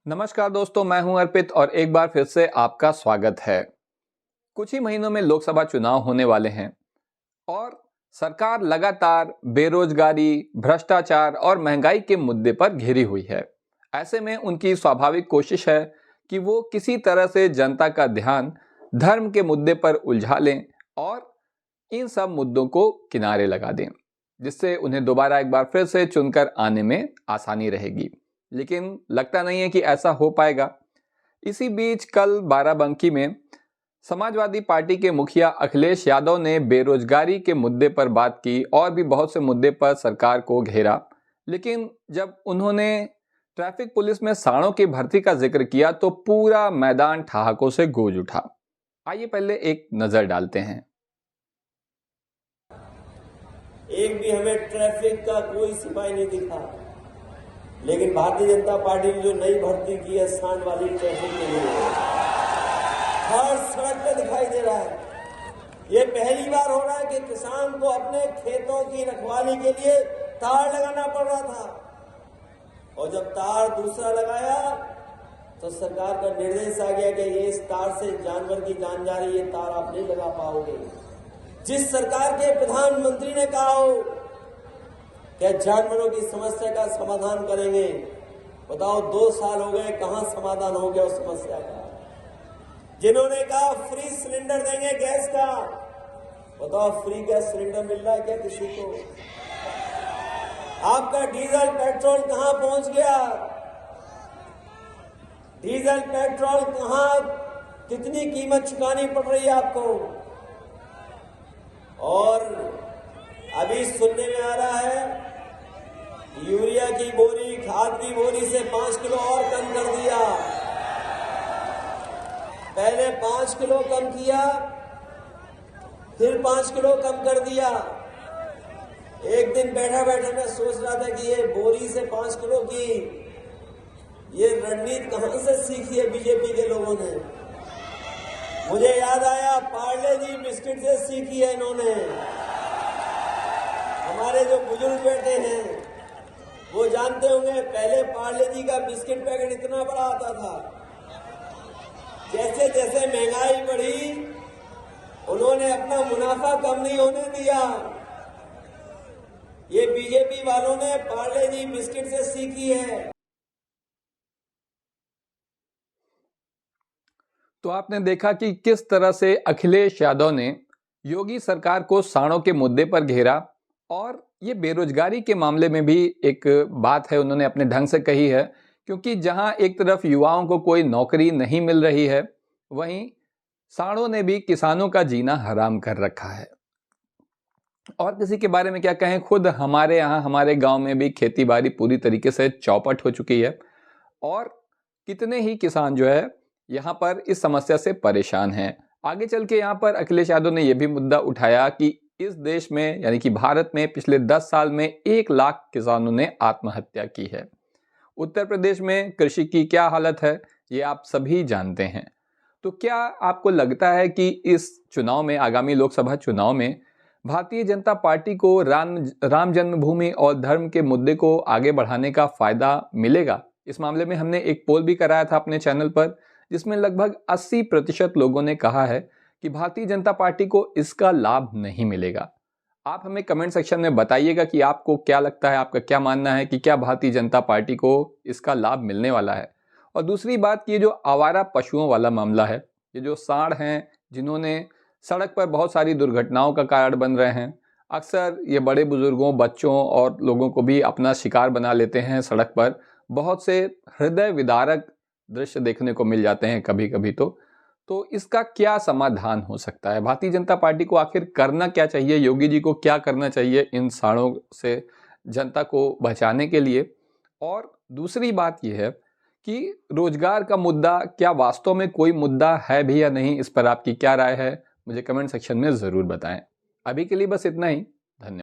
नमस्कार दोस्तों, मैं हूं अर्पित और एक बार फिर से आपका स्वागत है। कुछ ही महीनों में लोकसभा चुनाव होने वाले हैं और सरकार लगातार बेरोजगारी, भ्रष्टाचार और महंगाई के मुद्दे पर घिरी हुई है। ऐसे में उनकी स्वाभाविक कोशिश है कि वो किसी तरह से जनता का ध्यान धर्म के मुद्दे पर उलझा लें और इन सब मुद्दों को किनारे लगा दें, जिससे उन्हें दोबारा एक बार फिर से चुनकर आने में आसानी रहेगी। लेकिन लगता नहीं है कि ऐसा हो पाएगा। इसी बीच कल बाराबंकी में समाजवादी पार्टी के मुखिया अखिलेश यादव ने बेरोजगारी के मुद्दे पर बात की और भी बहुत से मुद्दे पर सरकार को घेरा। लेकिन जब उन्होंने ट्रैफिक पुलिस में साड़ों की भर्ती का जिक्र किया तो पूरा मैदान ठहाकों से गूंज उठा। आइए पहले एक नजर डालते हैं। एक भी हमें ट्रैफिक का कोई सिपाही नहीं दिखा, लेकिन भारतीय जनता पार्टी ने जो नई भर्ती की है स्थान वाली ट्रैफिक के लिए, हर सड़क पे दिखाई दे रहा है। ये पहली बार हो रहा है कि किसान को अपने खेतों की रखवाली के लिए तार लगाना पड़ रहा था, और जब तार दूसरा लगाया तो सरकार का निर्देश आ गया कि ये इस तार से जानवर की जान जा रही है, तार आप नहीं लगा पाओगे। जिस सरकार के प्रधानमंत्री ने कहा हो क्या जानवरों की समस्या का समाधान करेंगे, बताओ 2 साल हो गए, कहां समाधान हो गया उस समस्या का। जिन्होंने कहा फ्री सिलेंडर देंगे गैस का, बताओ फ्री गैस सिलेंडर मिल रहा है क्या किसी को? आपका डीजल पेट्रोल कहां पहुंच गया? डीजल पेट्रोल कहां, कितनी कीमत चुकानी पड़ रही है आपको? और अभी सुनने में आ रहा है यूरिया की बोरी, खाद की बोरी से 5 किलो और कम कर दिया। पहले 5 किलो कम किया, फिर 5 किलो कम कर दिया। एक दिन बैठा बैठा मैं सोच रहा था कि ये बोरी से 5 किलो की ये रणनीति कहां से सीखी है बीजेपी के लोगों ने। मुझे याद आया पार्ले जी बिस्किट से सीखी है इन्होंने। हमारे जो बुजुर्ग बैठे हैं वो जानते होंगे, पहले पार्ले जी का बिस्किट पैकेट इतना बड़ा आता था। जैसे जैसे महंगाई बढ़ी उन्होंने अपना मुनाफा कम नहीं होने दिया। ये बीजेपी वालों ने पार्ले जी बिस्किट से सीखी है। तो आपने देखा कि किस तरह से अखिलेश यादव ने योगी सरकार को साड़ों के मुद्दे पर घेरा और ये बेरोजगारी के मामले में भी एक बात है उन्होंने अपने ढंग से कही है, क्योंकि जहां एक तरफ युवाओं को कोई नौकरी नहीं मिल रही है, वहीं साड़ों ने भी किसानों का जीना हराम कर रखा है। और किसी के बारे में क्या कहें, खुद हमारे यहाँ हमारे गांव में भी खेती बाड़ी पूरी तरीके से चौपट हो चुकी है और कितने ही किसान जो है यहाँ पर इस समस्या से परेशान हैं। आगे चल के यहाँ पर अखिलेश यादव ने यह भी मुद्दा उठाया कि इस देश में यानी कि भारत में पिछले 10 साल में 1 लाख किसानों ने आत्महत्या की है। उत्तर प्रदेश में कृषि की क्या हालत है ये आप सभी जानते हैं। तो क्या आपको लगता है कि इस चुनाव में, आगामी लोकसभा चुनाव में भारतीय जनता पार्टी को राम जन्मभूमि और धर्म के मुद्दे को आगे बढ़ाने का फायदा मिलेगा? इस मामले में हमने एक पोल भी कराया था अपने चैनल पर, जिसमें लगभग 80% लोगों ने कहा है कि भारतीय जनता पार्टी को इसका लाभ नहीं मिलेगा। आप हमें कमेंट सेक्शन में बताइएगा कि आपको क्या लगता है, आपका क्या मानना है कि क्या भारतीय जनता पार्टी को इसका लाभ मिलने वाला है। और दूसरी बात, ये जो आवारा पशुओं वाला मामला है, ये जो सांड हैं जिन्होंने सड़क पर बहुत सारी दुर्घटनाओं का कारण बन रहे हैं, अक्सर ये बड़े बुजुर्गों, बच्चों और लोगों को भी अपना शिकार बना लेते हैं। सड़क पर बहुत से हृदय विदारक दृश्य देखने को मिल जाते हैं कभी कभी। तो इसका क्या समाधान हो सकता है? भारतीय जनता पार्टी को आखिर करना क्या चाहिए? योगी जी को क्या करना चाहिए इन सांडों से जनता को बचाने के लिए? और दूसरी बात यह है कि रोजगार का मुद्दा क्या वास्तव में कोई मुद्दा है भी या नहीं, इस पर आपकी क्या राय है? मुझे कमेंट सेक्शन में ज़रूर बताएं। अभी के लिए बस इतना ही।